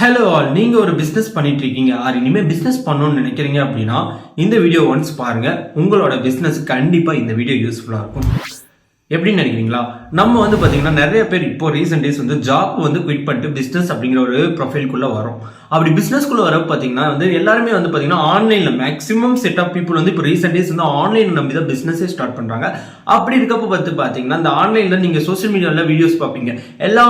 Hello all, நீங்கள் ஒரு business பண்ணிட்டு இருக்கீங்க ஆர் இனிமேல் பிஸ்னஸ் பண்ணணும்னு நினைக்கிறீங்க அப்படின்னா இந்த வீடியோ ஒன்ஸ் பாருங்கள். உங்களோட பிஸ்னஸ் கண்டிப்பாக இந்த வீடியோ யூஸ்ஃபுல்லாக இருக்கும். எப்படின்னு நினைக்கிறீங்களா? நம்ம பார்த்தீங்கன்னா நிறைய பேர் இப்போ ரீசெண்ட் டேஸ் ஜாப் குவிட் பண்ணிட்டு பிஸ்னஸ் அப்படிங்கிற ஒரு ப்ரொஃபைல்குள்ளே வரும். அப்படி பிஸ்னஸ்குள்ளே வர பார்த்தீங்கன்னா எல்லாருமே பார்த்தீங்கன்னா ஆன்லைனில் மேக்ஸிமம் செட் ஆஃப் பீப்புள் இப்போ ரீசெண்ட் டேஸ் ஆன்லைனில் நம்பி தான் பிஸ்னஸே ஸ்டார்ட் பண்ணுறாங்க. அப்படி இருக்கப்போ பார்த்தீங்கன்னா இந்த ஆன்லைனில் நீங்கள் சோஷியல் மீடியாவில் வீடியோஸ் பார்ப்பீங்க. எல்லா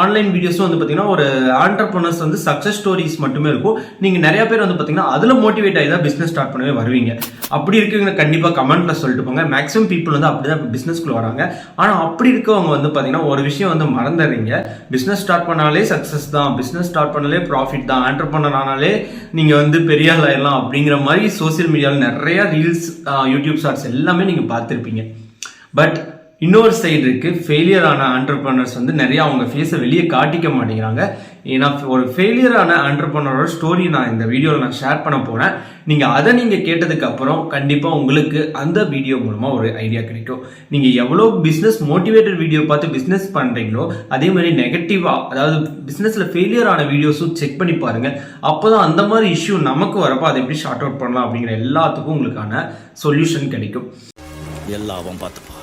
ஆன்லைன் வீடியோஸும் பார்த்தீங்கன்னா ஒரு ஆண்டர்பிரனர்ஸ் சக்ஸஸ் ஸ்டோரிஸ் மட்டுமே இருக்கும். நீங்கள் நிறைய பேர் பார்த்தீங்கன்னா அதில் மோட்டிவேட் ஆகி தான் பிஸ்னஸ் ஸ்டார்ட் பண்ணவே வருவீங்க. அப்படி இருக்கவங்க கண்டிப்பாக கமெண்ட்ல சொல்லிட்டு போங்க. மேக்ஸிமம் பீப்புள் அப்படிதான் பிஸ்னஸ்குள்ள வராங்க. ஆனால் அப்படி இருக்கவங்க பார்த்தீங்கன்னா ஒரு விஷயம் மறந்துடுறீங்க. பிஸ்னஸ் ஸ்டார்ட் பண்ணாலே சக்ஸஸ் தான், பிஸ்னஸ் ஸ்டார்ட் பண்ணாலே ப்ராஃபிட் தான், ஆண்டர்பிரனர் ஆனாலே நீங்கள் பெரிய ஆள் ஆயிடலாம் அப்படிங்கிற மாதிரி சோசியல் மீடியாவில் நிறைய ரீல்ஸ், யூடியூப் ஷார்ட்ஸ் எல்லாமே நீங்கள் பார்த்துருப்பீங்க. பட் இன்னொரு சைடு இருக்கு, ஃபெயிலியர் ஆன ஆண்டர்பிரனர்ஸ் நிறைய அவங்க ஃபேஸை வெளியே காட்டிக்க மாட்டேங்கிறாங்க. ஏன்னா ஒரு ஃபெயிலியர் ஆன ஆண்டர்பிரனரோட ஸ்டோரி நான் இந்த வீடியோவில் நான் ஷேர் பண்ண போறேன். நீங்கள் கேட்டதுக்கு அப்புறம் கண்டிப்பாக உங்களுக்கு அந்த வீடியோ மூலமாக ஒரு ஐடியா கிடைக்கும். நீங்கள் எவ்வளோ பிஸ்னஸ் மோட்டிவேட்டட் வீடியோ பார்த்து பிஸ்னஸ் பண்ணுறீங்களோ அதே மாதிரி நெகட்டிவாக, அதாவது பிஸ்னஸில் ஃபெயிலியர் ஆன வீடியோஸும் செக் பண்ணி பாருங்க. அப்போதான் அந்த மாதிரி இஷ்யூ நமக்கு வரப்போ அதை எப்படி ஷார்ட் அவுட் பண்ணலாம் அப்படிங்கிற எல்லாத்துக்கும் உங்களுக்கான சொல்யூஷன் கிடைக்கும். எல்லாவும் பார்த்துப்பா.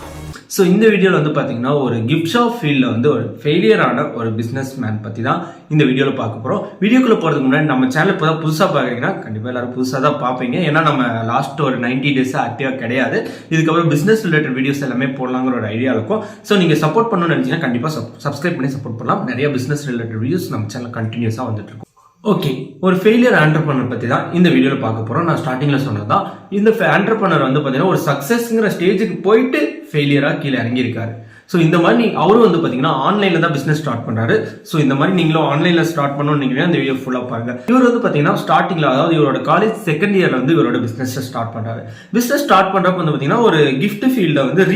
ஸோ இந்த வீடியோவில் பார்த்தீங்கன்னா ஒரு கிஃப்ட் ஷாப் ஃபீல்டில் ஒரு ஃபெயிலியரான ஒரு பிஸ்னஸ் மேன் பற்றி தான் இந்த வீடியோவில் பார்க்க போகிறோம். வீடியோக்குள்ளே போகிறதுக்கு முன்னாடி நம்ம சேனல் இப்போ தான் புதுசாக பார்க்குறீங்கன்னா கண்டிப்பாக எல்லாரும் புதுசாக தான் பார்ப்பீங்க. ஏன்னா நம்ம லாஸ்ட் ஒரு 90 days ஆக்டிவாக கிடையாது. இதுக்கப்புறம் பிஸ்னஸ் ரிலேட்டட் வீடியோஸ் எல்லாமே போடலாங்கிற ஒரு ஐடியா இருக்கும். ஸோ நீங்கள் சப்போர்ட் பண்ணணும்னு நினச்சிங்கன்னா கண்டிப்பாக சப்ஸ்கிரைப் பண்ணி சப்போர்ட் பண்ணலாம். நிறைய பிஸ்னஸ் ரிலேட்டட் வீடியோஸ் நம்ம சேனல் கண்டினியூஸாக வந்துட்டு இருக்கும். ஓகே, ஒரு ஃபெயிலியர் ஆண்டர்பிரனர் பற்றி தான் இந்த வீடியோவில் பார்க்க போகிறோம். நான் ஸ்டார்டிங்கில் சொன்னது தான், இந்த ஆண்டர்பிரனர் பார்த்தீங்கன்னா ஒரு சக்ஸஸ்ங்கிற ஸ்டேஜுக்கு போயிட்டு ஃபெயிலியராக கீழே இறங்கியிருக்காரு. ஸோ இந்த மாதிரி அவரும் பார்த்தீங்கன்னா ஆன்லைனில் தான் பிஸ்னஸ் ஸ்டார்ட் பண்ணுறாரு. ஸோ இந்த மாதிரி நீங்களும் ஆன்லைனில் ஸ்டார்ட் பண்ணணும்னு நீங்கள் இந்த வீடியோ ஃபுல்லாக பாருங்க. இவர் பார்த்தீங்கன்னா ஸ்டார்டிங்கில், அதாவது இவரோட காலேஜ் செகண்ட் இயரில் இவரோட பிஸ்னஸ் ஸ்டார்ட் பண்ணுறாரு. பிஸ்னஸ் ஸ்டார்ட் பண்ணுறப்ப பார்த்தீங்கன்னா ஒரு கிஃப்ட் ஃபீல்டில்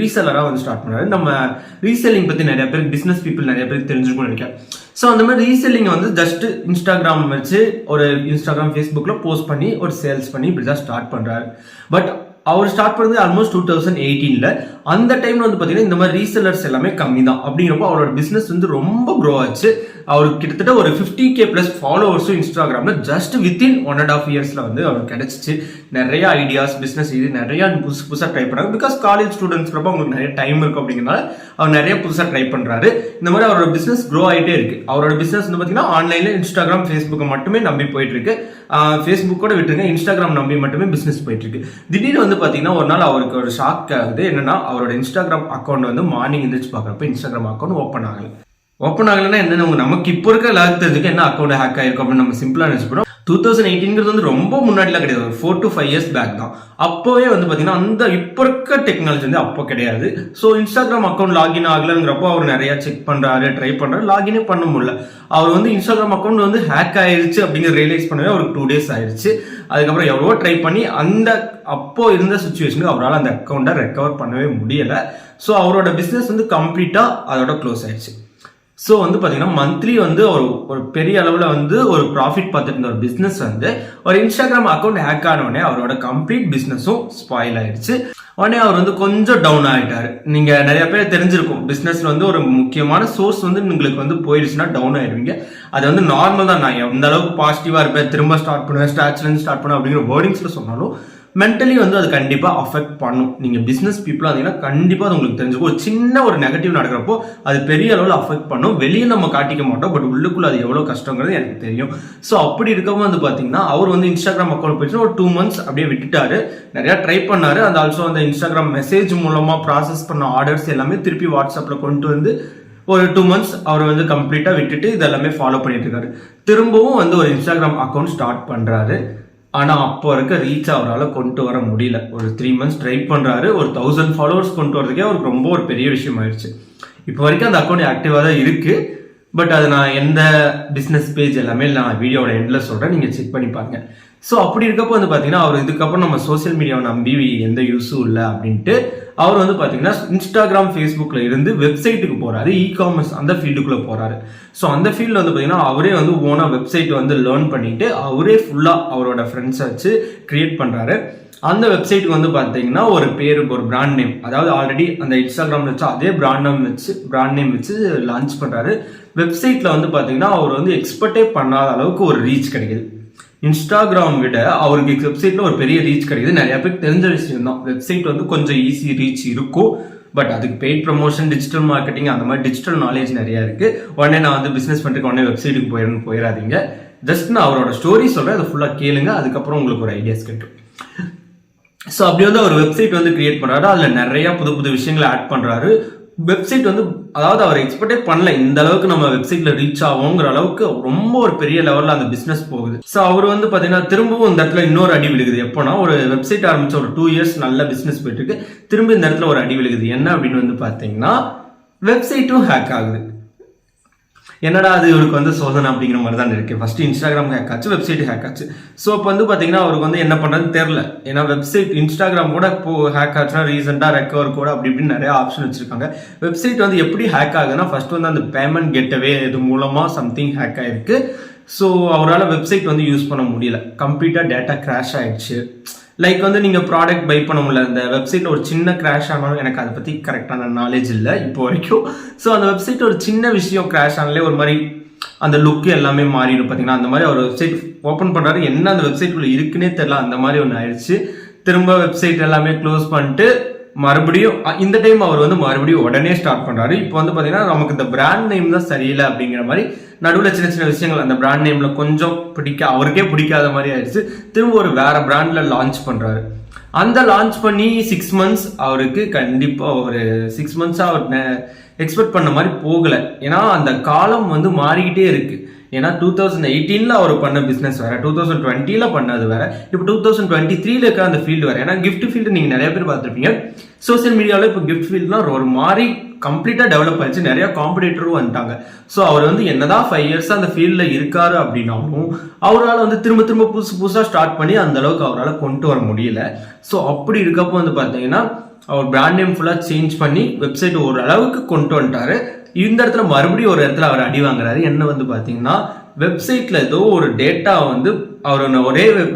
ரீசெல்லராக ஸ்டார்ட் பண்ணுறாரு. நம்ம ரீசெல்லிங் பற்றி நிறைய பேருக்கு, பிஸ்னஸ் பீப்புள் நிறைய பேருக்கு தெரிஞ்சுக்கணும்னு நினைக்கிறேன். ஸோ அந்த மாதிரி ரீசெல்லிங் ஜஸ்ட் இன்ஸ்டாகிராம் வச்சு ஒரு இன்ஸ்டாகிராம் ஃபேஸ்புக்கில் போஸ்ட் பண்ணி ஒரு சேல்ஸ் பண்ணி இப்படி தான் ஸ்டார்ட் பண்ணுறாரு. பட் அவர் ஸ்டார்ட் பண்ணது ஆல்மோஸ்ட் 2018. அந்த டைம்ல பார்த்தீங்கன்னா இந்த மாதிரி ரீசெல்லர்ஸ் எல்லாமே கம்மி தான். அப்படிங்கிறப்போ அவரோட பிஸ்னஸ் ரொம்ப க்ரோ ஆச்சு. அவருக்கு கிட்டத்தட்ட ஒரு 50K + ஃபாலோவர்ஸும் இன்ஸ்டாகிராம்ல ஜஸ்ட் வித்தின் 1.5 இயர்ஸ்ல அவருக்கு கிடைச்சிச்சு. நிறைய ஐடியாஸ், பிஸ்னஸ் இது நிறைய புதுசாக ட்ரை பண்ணாங்க. பிகாஸ் காலேஜ் ஸ்டூடெண்ட்ஸ்க்கு அவங்களுக்கு நிறைய டைம் இருக்கும். அப்படிங்கிறனால அவர் நிறைய புதுசாக ட்ரை பண்றாரு. இந்த மாதிரி அவரோட பிஸ்னஸ் க்ரோ ஆகிட்டே இருக்கு. அவரோட பிஸ்னஸ் பார்த்தீங்கன்னா ஆன்லைன்ல இன்ஸ்டாகிராம், ஃபேஸ்புக்கை மட்டுமே நம்பி போயிட்டு இருக்கு. ஃபேஸ்புக்கோட விட்டுருங்க, இன்ஸ்டாகிராம் நம்பி மட்டுமே பிஸ்னஸ் போயிட்டு இருக்கு. திடீர்னு பார்த்தீங்கன்னா ஒரு நாள் அவருக்கு ஒரு ஷாக் ஆகுது. என்னன்னா அவரோட இன்ஸ்டாகிராம் அக்கௌண்ட் மார்னிங் எந்திரிச்சு பார்க்குறப்ப இன்ஸ்டாகிராம் அக்கௌண்ட் ஓப்பன் ஆகலைன்னா என்ன, நமக்கு இப்போ இருக்க லாக் தெரிஞ்சுக்க என்ன அக்கௌண்ட் ஹேக் ஆயிருக்கும் அப்படின்னு நம்ம சிம்பிளா நினைச்சுப்போம். 2018 ரொம்ப முன்னாடிலாம் கிடையாது, ஒரு 4 to 5 years பேக் தான். அப்போவே பார்த்தீங்கன்னா அந்த இப்போ இருக்க டெக்னாலஜி அப்போ கிடையாது. ஸோ இன்ஸ்டாகிராம் அக்கௌண்ட் லாகின் ஆகலங்கிறப்போ அவர் நிறைய செக் பண்றாரு, ட்ரை பண்றாரு, லாகினே பண்ண முடியல. அவர் இன்ஸ்டாகிராம் அக்கௌண்ட் ஹேக் ஆயிருச்சு அப்படிங்கிற ரியலைஸ் பண்ணவே அவருக்கு 2 days ஆயிடுச்சு. அதுக்கப்புறம் எவ்வளவோ ட்ரை பண்ணி அந்த அப்போ இருந்த சுச்சுவேஷனுக்கு அவரால் அந்த அக்கௌண்ட்டை ரெக்கவர் பண்ணவே முடியல. ஸோ அவரோட பிஸ்னஸ் கம்ப்ளீட்டா அதோட க்ளோஸ் ஆயிடுச்சு. ஸோ பார்த்தீங்கன்னா மந்த்லி ஒரு பெரிய அளவில் ஒரு ப்ராஃபிட் பார்த்துட்டு இருந்த ஒரு பிஸ்னஸ் ஒரு இன்ஸ்டாகிராம் அக்கௌண்ட் ஹேக் ஆனோடனே அவரோட கம்ப்ளீட் பிஸ்னஸும் ஸ்பாயில் ஆயிடுச்சு. உடனே அவர் கொஞ்சம் டவுன் ஆகிட்டாரு. நீங்கள் நிறைய பேர் தெரிஞ்சிருக்கும், பிஸ்னஸ்ல ஒரு முக்கியமான சோர்ஸ் உங்களுக்கு போயிடுச்சுன்னா டவுன் ஆயிடுவீங்க. அது நார்மல் தான். நான் எந்த அளவுக்கு பாசிட்டிவாக இருப்பேன், திரும்ப ஸ்டார்ட் பண்ணுவேன், ஸ்டார்ட் பண்ணுவேன் அப்படிங்கிற வேர்டிங்ஸ்ல சொன்னாலும் மென்டலி அது கண்டிப்பாக அஃபெக்ட் பண்ணும். நீங்கள் பிஸ்னஸ் பீப்புளாக இருந்தீங்கன்னா கண்டிப்பாக அது உங்களுக்கு தெரிஞ்சுக்கும். ஒரு சின்ன ஒரு நெகட்டிவ் நடக்கிறப்போ அது பெரிய அளவில் அஃபெக்ட் பண்ணும். வெளியே நம்ம காட்டிக்க மாட்டோம், பட் உள்ளுக்குள்ள அது எவ்வளோ கஷ்டங்கிறது எனக்கு தெரியும். ஸோ அப்படி இருக்கவும் பார்த்தீங்கன்னா அவர் இன்ஸ்டாகிராம் அக்கௌண்ட் போயிட்டு ஒரு 2 months அப்படியே விட்டுட்டாரு. நிறையா ட்ரை பண்ணாரு. அந்த ஆல்சோ அந்த இன்ஸ்டாகிராம் மெசேஜ் மூலமாக ப்ராசஸ் பண்ண ஆர்டர்ஸ் எல்லாமே திருப்பி வாட்ஸ்அப்பில் கொண்டு ஒரு 2 months அவர் கம்ப்ளீட்டாக விட்டுட்டு இதெல்லாமே ஃபாலோ பண்ணிட்டு இருக்காரு. திரும்பவும் ஒரு இன்ஸ்டாகிராம் அக்கௌண்ட் ஸ்டார்ட் பண்ணுறாரு. ஆனால் அப்போ இருக்க ரீச் அவரால் கொண்டு வர முடியல. ஒரு 3 months ட்ரை பண்ணுறாரு. ஒரு 1000 followers கொண்டு வரதுக்கே அவருக்கு ரொம்ப ஒரு பெரிய விஷயம் ஆயிடுச்சு. இப்போ வரைக்கும் அந்த அக்கௌண்ட் ஆக்டிவாக தான் இருக்கு. பட் அது நான் எந்த பிஸ்னஸ் பேஜ் எல்லாமே நான் வீடியோட எண்டில் சொல்கிறேன், நீங்கள் செக் பண்ணி பாருங்க. ஸோ அப்படி இருக்கப்போ பார்த்தீங்கன்னா அவர் இதுக்கப்புறம் நம்ம சோசியல் மீடியாவை நம்பி எந்த யூஸும் இல்லை அப்படின்ட்டு அவர் பார்த்தீங்கன்னா இன்ஸ்டாகிராம், ஃபேஸ்புக்கில் இருந்து வெப்சைட்டுக்கு போகிறாரு. இ-காமர்ஸ் அந்த ஃபீல்டுக்குள்ளே போகிறாரு. ஸோ அந்த ஃபீல்டில் பார்த்தீங்கன்னா அவரே ஓனாக வெப்சைட் லேர்ன் பண்ணிட்டு அவரே ஃபுல்லாக அவரோட ஃப்ரெண்ட்ஸை வச்சு கிரியேட் பண்ணுறாரு. அந்த வெப்சைட்டுக்கு பார்த்தீங்கன்னா ஒரு பேரு, ஒரு பிராண்ட் நேம், அதாவது ஆல்ரெடி அந்த இன்ஸ்டாகிராம்ல வச்சு அதே பிராண்ட் நேம் வச்சு லான்ச் பண்ணுறாரு. வெப்சைட்ல வந்து பாத்தீங்கன்னா அவர் வந்து எக்ஸ்பெக்டே பண்ணாத அளவுக்கு ஒரு ரீச் கிடைக்குது. இன்ஸ்டாகிராம் விட அவருக்கு வெப்சைட்ல ஒரு பெரிய ரீச் கிடைக்குது. நிறைய பேருக்கு தெரிஞ்ச விஷயம் தான். வெப்சைட் வந்து கொஞ்சம் ஈஸி ரீச் இருக்கும், பட் அதுக்கு பெய்ட் ப்ரமோஷன், டிஜிட்டல் மார்க்கெட்டிங், அந்த மாதிரி டிஜிட்டல் நாலேஜ் நிறைய இருக்கு. உடனே நான் வந்து பிசினஸ் பண்றதுக்கு உடனே வெப்சைட்டுக்கு போயிடாதீங்க. ஜஸ்ட் நான் அவரோட ஸ்டோரி சொல்றேன், அதை ஃபுல்லா கேளுங்க, அதுக்கப்புறம் உங்களுக்கு ஒரு ஐடியாஸ் கிடைக்கும். ஸோ அப்படி வந்து அவர் வெப்சைட் வந்து கிரியேட் பண்றாரு, அதுல நிறைய புது புது விஷயங்களை ஆட் பண்றாரு. வெப்சைட் வந்து அதாவது அவர் எக்ஸ்பெக்டே பண்ணல இந்த அளவுக்கு நம்ம வெப்சைட்ல ரீச் ஆகுங்கிற அளவுக்கு ரொம்ப ஒரு பெரிய லெவல்ல அந்த பிசினஸ் போகுது. ஸோ அவர் வந்து பாத்தீங்கன்னா திரும்பவும் இந்த இடத்துல இன்னொரு அடி விழுகுது. எப்போனா ஒரு வெப்சைட் ஆரம்பிச்ச ஒரு 2 years நல்ல பிசினஸ் போயிட்டு இருக்கு, திரும்ப இந்த இடத்துல ஒரு அடி விழுகுது. என்ன அப்படின்னு வந்து பாத்தீங்கன்னா வெப்சைட்டும் ஹேக் ஆகுது. என்னடா அது இவருக்கு வந்து சோதனை அப்படிங்கிற மாதிரி தான் இருக்கு. ஃபர்ஸ்ட் இன்ஸ்டாகிராம் ஹேக் ஆச்சு, வெப்சைட் ஹேக் ஆச்சு. ஸோ இப்போ வந்து பாத்தீங்கன்னா அவருக்கு வந்து என்ன பண்றதுன்னு தெரியல. ஏன்னா வெப்சைட் இன்ஸ்டாகிராம் கூட இப்போ ஹேக் ஆச்சுன்னா ரீசெண்டா ரெக்கவர் கூட அப்படி இப்படின்னு நிறைய ஆப்ஷன் வச்சிருக்காங்க. வெப்சைட் வந்து எப்படி ஹேக் ஆகுதுன்னா ஃபர்ஸ்ட் வந்து அந்த பேமெண்ட் கெட்டவே இது மூலமா சம்திங் ஹேக் ஆயிருக்கு. ஸோ அவரால் வெப்சைட் வந்து யூஸ் பண்ண முடியல, கம்ப்ளீட்டா டேட்டா கிராஷ் ஆயிடுச்சு. லைக் வந்து நீங்க ப்ராடக்ட் பை பண்ண முடியல. இந்த வெப்சைட்ல ஒரு சின்ன கிராஷ் ஆனாலும், எனக்கு அதை பத்தி கரெக்டான நாலேஜ் இல்லை இப்போ வரைக்கும். ஸோ அந்த வெப்சைட் ஒரு சின்ன விஷயம் கிராஷ் ஆனாலே ஒரு மாதிரி அந்த லுக்கு எல்லாமே மாறிடும். பாத்தீங்கன்னா அந்த மாதிரி அவர் வெப்சைட் ஓப்பன் பண்றாரு, என்ன அந்த வெப்சைட்குள்ள இருக்குன்னே தெரியல, அந்த மாதிரி ஒன்று ஆயிடுச்சு. திரும்ப வெப்சைட் எல்லாமே க்ளோஸ் பண்ணிட்டு மறுபடியும் இந்த டைம் அவர் வந்து மறுபடியும் உடனே ஸ்டார்ட் பண்றாரு. இப்போ வந்து பாத்தீங்கன்னா நமக்கு இந்த பிராண்ட் நேம் தான் சரியில்லை அப்படிங்கிற மாதிரி நடுவில் சின்ன சின்ன விஷயங்கள் அந்த பிராண்ட் நேம்ல கொஞ்சம் அவருக்கே பிடிக்காத மாதிரி ஆயிடுச்சு. திரும்ப ஒரு வேற பிராண்ட்ல லான்ச் பண்றாரு. அந்த லான்ச் பண்ணி 6 months அவருக்கு கண்டிப்பா ஒரு 6 months அவர் எக்ஸ்பெக்ட் பண்ண மாதிரி போகல. ஏன்னா அந்த காலம் வந்து மாறிக்கிட்டே இருக்கு. ஏன்னா 2018ல அவர் பண்ண பிசினஸ் வேற, 2020ல பண்ணது வேற, இப்போ 2023ல இருக்க அந்த ஃபீல்டு வேற. ஏன்னா கிஃப்ட் ஃபீல்டு நீங்க நிறைய பேர் பார்த்துருப்பீங்க சோசியல் மீடியாவில். இப்போ கிஃப்ட் ஃபீல்ட்லாம் ஒரு மாதிரி கம்ப்ளீட்டா டெவலப் ஆயிடுச்சு, நிறைய காம்படிட்டரும் வந்துட்டாங்க. ஸோ அவர் வந்து என்னதான் 5 years அந்த ஃபீல்ட்ல இருக்காரு அப்படின்னாலும் அவரால் வந்து திரும்ப திரும்ப புதுசா ஸ்டார்ட் பண்ணி அந்த அளவுக்கு அவரால் கொண்டு வர முடியல. ஸோ அப்படி இருக்கப்போ வந்து பார்த்தீங்கன்னா அவர் பிராண்ட் நேம் ஃபுல்லா சேஞ்ச் பண்ணி வெப்சைட் ஒரு அளவுக்கு கொண்டு வந்துட்டாரு. இந்த இடத்துல மறுபடியும் ஒரு இடத்துல அவர் அடி வாங்குறாரு. என்ன வந்து பாத்தீங்கன்னா வெப்சைட்ல ஏதோ ஒரு டேட்டா வந்து அவர்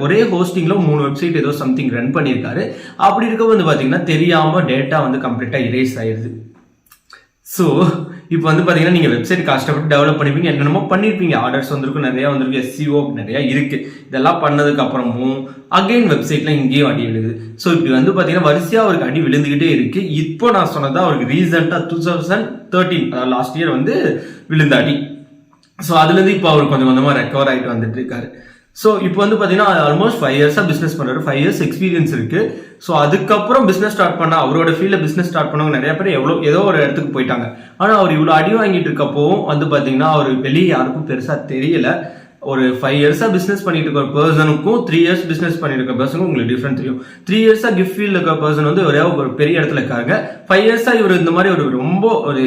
ஒரே ஹோஸ்டிங்ல 3 வெப்சைட் ஏதோ சம்திங் ரன் பண்ணியிருக்காரு. அப்படி இருக்க வந்து பாத்தீங்கன்னா தெரியாம டேட்டா வந்து கம்ப்ளீட்டா இரேஸ் ஆயிருது. ஸோ இப்போ வந்து பாத்தீங்கன்னா நீங்க வெப்சைட் கஷ்டப்பட்டு டெவலப் பண்ணிப்பீங்க, என்னென்னமோ பண்ணிருப்பீங்க, ஆர்டர்ஸ் வந்திருக்கும், நிறைய வந்திருக்கு, SEO நிறைய இருக்கு. இதெல்லாம் பண்ணதுக்கு அப்புறமும் அகைன் வெப்சைட்ல இங்கேயும் அடி விழுகுது. ஸோ இப்படி வந்து பாத்தீங்கன்னா வரிசையா அவருக்கு அடி விழுந்துகிட்டே இருக்கு. இப்போ நான் சொன்னதா அவருக்கு ரீசெண்டா 2013 அதாவது லாஸ்ட் இயர் வந்து விழுந்த அடி. ஸோ அதுல இருந்து இப்போ அவர் கொஞ்சம் கொஞ்சமா ரெக்கவர் ஆகிட்டு வந்துட்டு இருக்காரு. ஸோ இப்போ வந்து பாத்தீங்கன்னா ஆல்மோஸ்ட் 5 years பிசினஸ் பண்றாரு, 5 years எக்ஸ்பீரியன்ஸ் இருக்கு. ஸோ அதுக்கப்புறம் பிசினஸ் ஸ்டார்ட் பண்ண அவரோட ஃபீல்ட்ல பிசினஸ் ஸ்டார்ட் பண்ணவங்க நிறைய பேர் ஏதோ ஒரு இடத்துக்கு போயிட்டாங்க. ஆனா அவர் இவ்வளவு அடி வாங்கிட்டு இருக்கப்போ வந்து பாத்தீங்கன்னா அவர் வெளியே யாருக்கும் பெருசா தெரியல. ஒரு 5 years பிசினஸ் பண்ணிட்டு இருக்க பர்சனுக்கும் 3 years பிசினஸ் பண்ணிட்டு இருக்க பர்சனுக்கும் உங்களுக்கு டிஃபரெண்ட் தெரியும். 3 years கிஃப்ட் ஃபீல்ட்ல இருக்க பர்சன் வந்து ஒரு பெரிய இடத்துல இருக்காங்க. 5 years இவர் இந்த மாதிரி ஒரு ரொம்ப ஒரு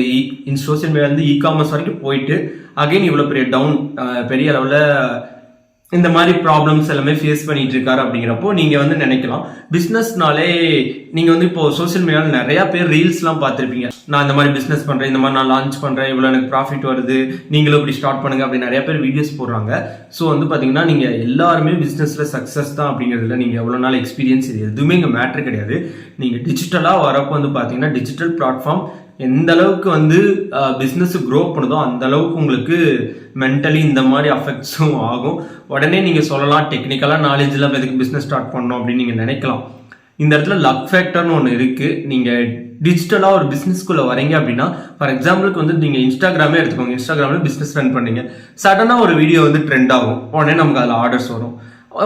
சோசியல் மீடியா வந்து இ-காமர்ஸ் வரைக்கும் போயிட்டு அகைன் இவ்வளவு பெரிய அளவுல இந்த மாதிரி ப்ராப்ளம்ஸ் எல்லாமே ஃபேஸ் பண்ணிட்டு இருக்காரு. அப்படிங்கிறப்போ நீங்க வந்து நினைக்கலாம் பிசினஸ்னாலே நீங்க வந்து இப்போ சோசியல் மீடியால நிறைய பேர் ரீல்ஸ் எல்லாம் பார்த்திருப்பீங்க, நான் இந்த மாதிரி பிசினஸ் பண்றேன், இந்த மாதிரி நான் லான்ச் பண்றேன், இவ்வளவு எனக்கு ப்ராஃபிட் வருது, நீங்களும் இப்படி ஸ்டார்ட் பண்ணுங்க அப்படி நிறைய பேர் வீடியோஸ் போடுறாங்க. ஸோ வந்து பாத்தீங்கன்னா நீங்க எல்லாருமே பிசினஸ்ல சக்சஸ் தான் அப்படிங்கிறதுல நீங்க எவ்வளவு நாள் எக்ஸ்பீரியன்ஸ் இது எதுவுமே இங்க மேட்டர் கிடையாது. நீங்க டிஜிட்டலா வரப்போ வந்து பாத்தீங்கன்னா டிஜிட்டல் பிளாட்ஃபார்ம் எந்த அளவுக்கு வந்து பிசினஸ் க்ரோ பண்ணுதோ அந்த அளவுக்கு உங்களுக்கு மென்டலி இந்த மாதிரி அஃபெக்ட்ஸும் ஆகும். உடனே நீங்க சொல்லலாம் டெக்னிக்கலா நாலேஜ் இல்லாம எதுக்கு பிசினஸ் ஸ்டார்ட் பண்ணணும் அப்படின்னு நீங்க நினைக்கலாம். இந்த இடத்துல லக் ஃபேக்டர்னு ஒன்று இருக்கு. நீங்க டிஜிட்டலா ஒரு பிசினஸ்குள்ள வரீங்க அப்படின்னா, ஃபார் எக்ஸாம்பிளுக்கு வந்து நீங்க இன்ஸ்டாகிராமே எடுத்துக்கோங்க. இன்ஸ்டாகிராம்ல பிசினஸ் ரன் பண்ணீங்க, சடனா ஒரு வீடியோ வந்து ட்ரெண்ட் ஆகும், உடனே நமக்கு அதில் ஆர்டர்ஸ் வரும்.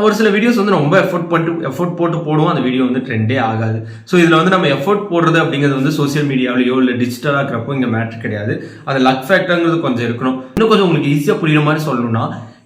ஒரு சில வீடியோஸ் வந்து ரொம்ப எஃபோர்ட் போட்டு போடுவோம், அந்த வீடியோ வந்து ட்ரெண்டே ஆகாது. ஸோ இதில் வந்து நம்ம எஃபோர்ட் போடுறது அப்படிங்கிறது வந்து சோசியல் மீடியாவிலையோ இல்லை டிஜிட்டலாக இருக்கிறப்போ இங்கே மேட்ரு கிடையாது. அது லக் ஃபேக்டர்ங்கிறது கொஞ்சம் இருக்கணும். இன்னும் கொஞ்சம் உங்களுக்கு ஈஸியாக புரியுற மாதிரி சொல்லணும்னா,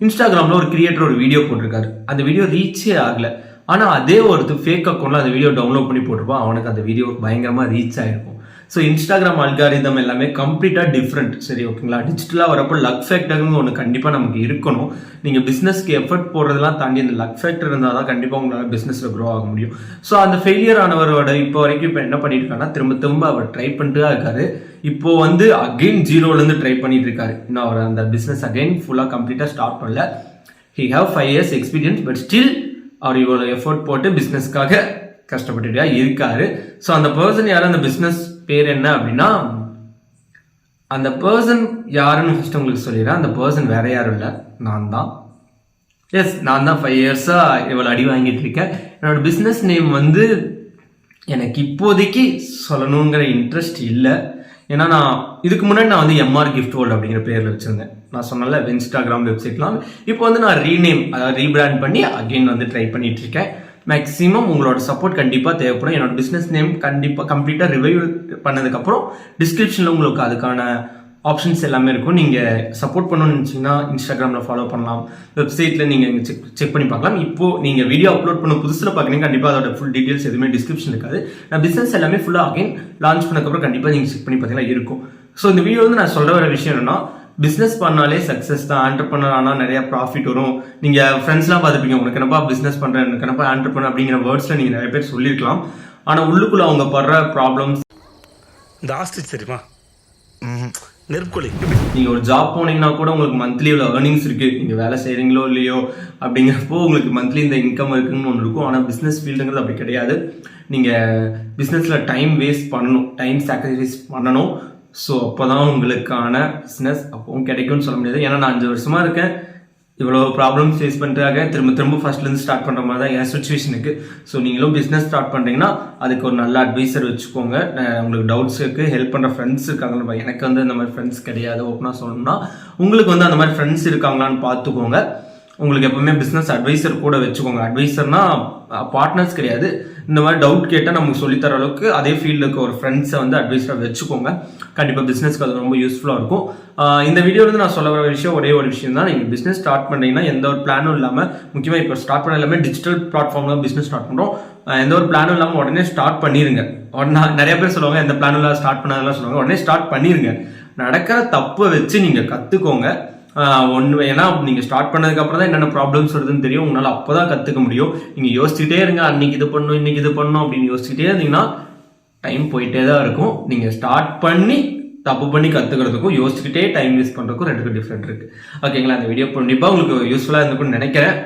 இன்ஸ்டாகிராமில் ஒரு கிரியேட்டர் ஒரு வீடியோ போட்டிருக்காரு, அந்த வீடியோ ரீச்சே ஆகல. ஆனால் அதே ஒருத்தர் ஃபேக் அக்கௌண்ட்ல அந்த வீடியோ டவுன்லோட் பண்ணி போட்டிருப்பான், அவனுக்கு அந்த வீடியோ பயங்கரமாக ரீச் ஆயிருக்கும். ஸோ இன்ஸ்டாகிராம் அல்காரிதம் எல்லாமே கம்ப்ளீட்டாக டிஃப்ரெண்ட். சரி ஓகேங்களா? டிஜிட்டலாக வரப்போ லக் ஃபேக்டர்னு ஒன்று கண்டிப்பாக நமக்கு இருக்கணும். நீங்கள் பிஸ்னஸ்க்கு எஃபர்ட் போடுறதெல்லாம் தாண்டி அந்த லக் ஃபேக்டர் இருந்தால் தான் கண்டிப்பாக உங்களால் பிஸ்னஸில் க்ரோ ஆக முடியும். ஸோ அந்த ஃபெயிலியர் ஆனவரோட இப்போ வரைக்கும் இப்போ என்ன பண்ணிட்டு இருக்காங்கன்னா, திரும்ப அவர் ட்ரை பண்ணிட்டு தான் இருக்காரு. இப்போ வந்து அகெயின் ஜீரோலேருந்து ட்ரை பண்ணிட்டு இருக்காரு. இன்னும் அவர் அந்த பிஸ்னஸ் அகெயின் ஃபுல்லாக கம்ப்ளீட்டாக ஸ்டார்ட் பண்ணல. He have 5 years experience, but still அவர் இவ்வளோ எஃபோர்ட் போட்டு பிஸ்னஸ்க்காக கஷ்டப்பட்டுட்டா இருக்காரு. ஸோ அந்த பர்சன் யாரும், அந்த பிஸ்னஸ் பேர் என்ன அப்படின்னா அந்த பர்சன் யாருன்னு ஃபஸ்ட்டு உங்களுக்கு சொல்லிடுறேன். அந்த பர்சன் வேற யாரும் இல்லை, நான் தான். எஸ், நான் தான் 5 இயர்ஸாக இவ்வளோ அடி வாங்கிட்டு இருக்கேன். என்னோட பிஸ்னஸ் நேம் வந்து எனக்கு இப்போதைக்கு சொல்லணுங்கிற இன்ட்ரெஸ்ட் இல்லை. ஏன்னா நான் இதுக்கு முன்னாடி நான் வந்து எம்ஆர் கிஃப்ட் வேர்ல்டு அப்படிங்கிற பேரில் வச்சுருந்தேன். நான் சொன்னல இன்ஸ்டாகிராம் வெப்சைட்லாம். இப்போ வந்து நான் ரீநேம், அதாவது ரீபிராண்ட் பண்ணி அகெயின் வந்து ட்ரை பண்ணிட்டு இருக்கேன். மேக்ஸிமம் உங்களோட சப்போர்ட் கண்டிப்பாக தேவைப்படும். என்னோட பிஸ்னஸ் நேம் கண்டிப்பாக கம்ப்ளீட்டாக ரிவைவ் பண்ணதுக்கப்புறம் டிஸ்கிரிப்ஷனில் உங்களுக்கு அதுக்கான ஆப்ஷன்ஸ் எல்லாமே இருக்கும். நீங்கள் சப்போர்ட் பண்ணணும்னு நினச்சிங்கன்னா இன்ஸ்டாகிராமில் ஃபாலோ பண்ணலாம், வெப்சைட்டில் நீங்கள் செக் பண்ணி பார்க்கலாம். இப்போது நீங்கள் வீடியோ அப்லோட் பண்ண புதுசில் பார்க்குறீங்க, கண்டிப்பாக அதோட ஃபுல் டீட்டெயில்ஸ் எதுவுமே டிஸ்கிரிப்ஷன் இருக்காது. நான் பிஸ்னஸ் எல்லாமே ஃபுல்லாக அகைன் லான்ச் பண்ணக்கப்புறம் கண்டிப்பாக நீங்கள் செக் பண்ணி பார்த்தீங்கன்னா இருக்கும். ஸோ இந்த வீடியோ வந்து நான் சொல்கிற வர விஷயம் என்னன்னா, பிஸ்னஸ் பண்ணாலே சக்ஸஸ் தான். ஆண்டர்பனர் ஆனால் நிறைய ப்ராஃபிட் வரும். நீங்கள் ஃப்ரெண்ட்ஸ்லாம் பார்த்துப்பீங்க, உனக்கு என்னப்பா பிஸ்னஸ் பண்ணுறேன், எனக்கு என்னப்பா ஆண்டர்பனர் அப்படிங்கிற வேர்ட்ஸில் நீங்கள் நிறைய பேர் சொல்லியிருக்கலாம். ஆனால் உள்ளுக்குள்ளே அவங்க படுற ப்ராப்ளம்ஸ், இந்த ஆஸ்ட்ரிச் தெரியுமா, நெருப்புக்கொலி. நீங்கள் ஒரு ஜாப் போனீங்கன்னா கூட உங்களுக்கு மந்த்லி இவ்வளோ ஏர்னிங்ஸ் இருக்குது, நீங்கள் வேலை செய்கிறீங்களோ இல்லையோ அப்படிங்கிறப்போ உங்களுக்கு மந்த்லி இந்த இன்கம் இருக்குன்னு ஒன்று இருக்கும். ஆனால் பிஸ்னஸ் ஃபீல்டுங்கிறது அப்படி கிடையாது. நீங்கள் பிஸ்னஸில் டைம் வேஸ்ட் பண்ணணும், டைம் சாக்ரிஃபைஸ் பண்ணணும். ஸோ அப்போ தான் உங்களுக்கான பிஸ்னஸ் அப்பவும் கிடைக்கும்னு சொல்ல முடியாது. ஏன்னா நான் 5 வருஷமாக இருக்கேன், இவ்வளோ ப்ராப்ளம்ஸ் ஃபேஸ் பண்ணுறாங்க, திரும்ப ஃபர்ஸ்ட்லேருந்து ஸ்டார்ட் பண்ணுற மாதிரி தான் என் சுச்சுவேஷனுக்கு. ஸோ நீங்களும் பிஸ்னஸ் ஸ்டார்ட் பண்ணுறீங்கன்னா அதுக்கு ஒரு நல்ல அட்வைசர் வச்சுக்கோங்க. உங்களுக்கு டவுட்ஸ் இருக்குது, ஹெல்ப் பண்ணுற ஃப்ரெண்ட்ஸ் இருக்காங்களா. எனக்கு வந்து அந்த மாதிரி ஃப்ரெண்ட்ஸ் கிடையாது. ஓப்பனாக சொல்லணும்னா உங்களுக்கு வந்து அந்த மாதிரி ஃப்ரெண்ட்ஸ் இருக்காங்களான்னு பார்த்துக்கோங்க. உங்களுக்கு எப்பவுமே பிஸ்னஸ் அட்வைசர் கூட வச்சுக்கோங்க. அட்வைசர்னா பார்ட்னர்ஸ் கிடையாது. இந்த மாதிரி டவுட் கேட்டால் நமக்கு சொல்லித்தர அளவுக்கு அதே ஃபீல்டில் இருக்க ஒரு ஃப்ரெண்ட்ஸை வந்து அட்வைஸராக வச்சுக்கோங்க. கண்டிப்பாக பிஸ்னஸ்க்கு அது ரொம்ப யூஸ்ஃபுல்லாக இருக்கும். இந்த வீடியோவில் நான் சொல்ல வர விஷயம் ஒரே ஒரு விஷயம் தான். நீங்கள் பிஸ்னஸ் ஸ்டார்ட் பண்ணுறீங்கன்னா எந்த ஒரு பிளானும் இல்லாமல், முக்கியமாக இப்போ ஸ்டார்ட் பண்ண எல்லாமே டிஜிட்டல் பிளாட்ஃபார்மில் பிஸ்னஸ் ஸ்டார்ட் பண்ணுறோம். எந்த ஒரு பிளானும் இல்லாமல் உடனே ஸ்டார்ட் பண்ணிடுங்க. உடனே நிறைய பேர் சொல்லுவாங்க எந்த பிளானும் இல்லாமல் ஸ்டார்ட் பண்ணதெல்லாம் சொல்லுவாங்க. உடனே ஸ்டார்ட் பண்ணிடுங்க. நடக்கிற தப்பை வச்சு நீங்கள் கற்றுக்கோங்க. ஏன்னா நீங்கள் ஸ்டார்ட் பண்ணதுக்கப்புறம் தான் என்னென்ன ப்ராப்ளம்ஸ் வருதுன்னு தெரியும். உங்களால் அப்போ தான் கற்றுக்க முடியும். நீங்கள் யோசிச்சுட்டே இருங்க, அன்னைக்கு இது பண்ணணும் இன்னைக்கு இது பண்ணணும் அப்படின்னு யோசிச்சுட்டே இருந்தீங்கன்னா டைம் போயிட்டே தான் இருக்கும். நீங்கள் ஸ்டார்ட் பண்ணி தப்பு பண்ணி கற்றுக்கிறதுக்கும் யோசிச்சுக்கிட்டே டைம் வேஸ்ட் பண்ணுறதுக்கும் 2க்கும் டிஃப்ரெண்ட் இருக்குது. ஓகேங்களா? அந்த வீடியோ கண்டிப்பாக உங்களுக்கு யூஸ்ஃபுல்லாக இருந்துக்குன்னு நினைக்கிறேன்.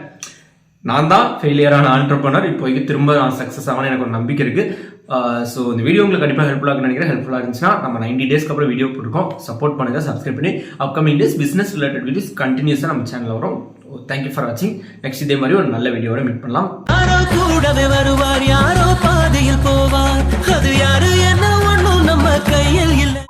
நான் தான் ஃபெயிலியரான ஆண்டர்பனர். இப்போதைக்கு திரும்ப நான் சக்ஸஸ் ஆகணும் எனக்கு ஒரு நம்பிக்கை இருக்குது. ஸோ இந்த வீடியோ உங்களுக்கு கண்டிப்பாக ஹெல்ப்ஃபுல்லாக நினைக்கிறேன். ஹெல்ப்ஃபுல்லாக இருந்துச்சுன்னா நம்ம 90 டேஸ்க்கு அப்புறம் வீடியோ போட்டுருக்கோம். சப்போர்ட் பண்ணுங்கள், சப்ஸ்கிரைப் பண்ணி upcoming days business related videos கண்டினியூஸாக நம்ம சேனலில் வரும். தேங்க்யூ ஃபார் வாட்சிங். நெக்ஸ்ட் இதே மாதிரி ஒரு நல்ல வீடியோவோட மீட் பண்ணலாம். யாரோ கூடவே வருவார், யாரோ பாதையில் போவார், அது யாரு என்ன ஒண்ணும் நம்ம கையில் இல்லை.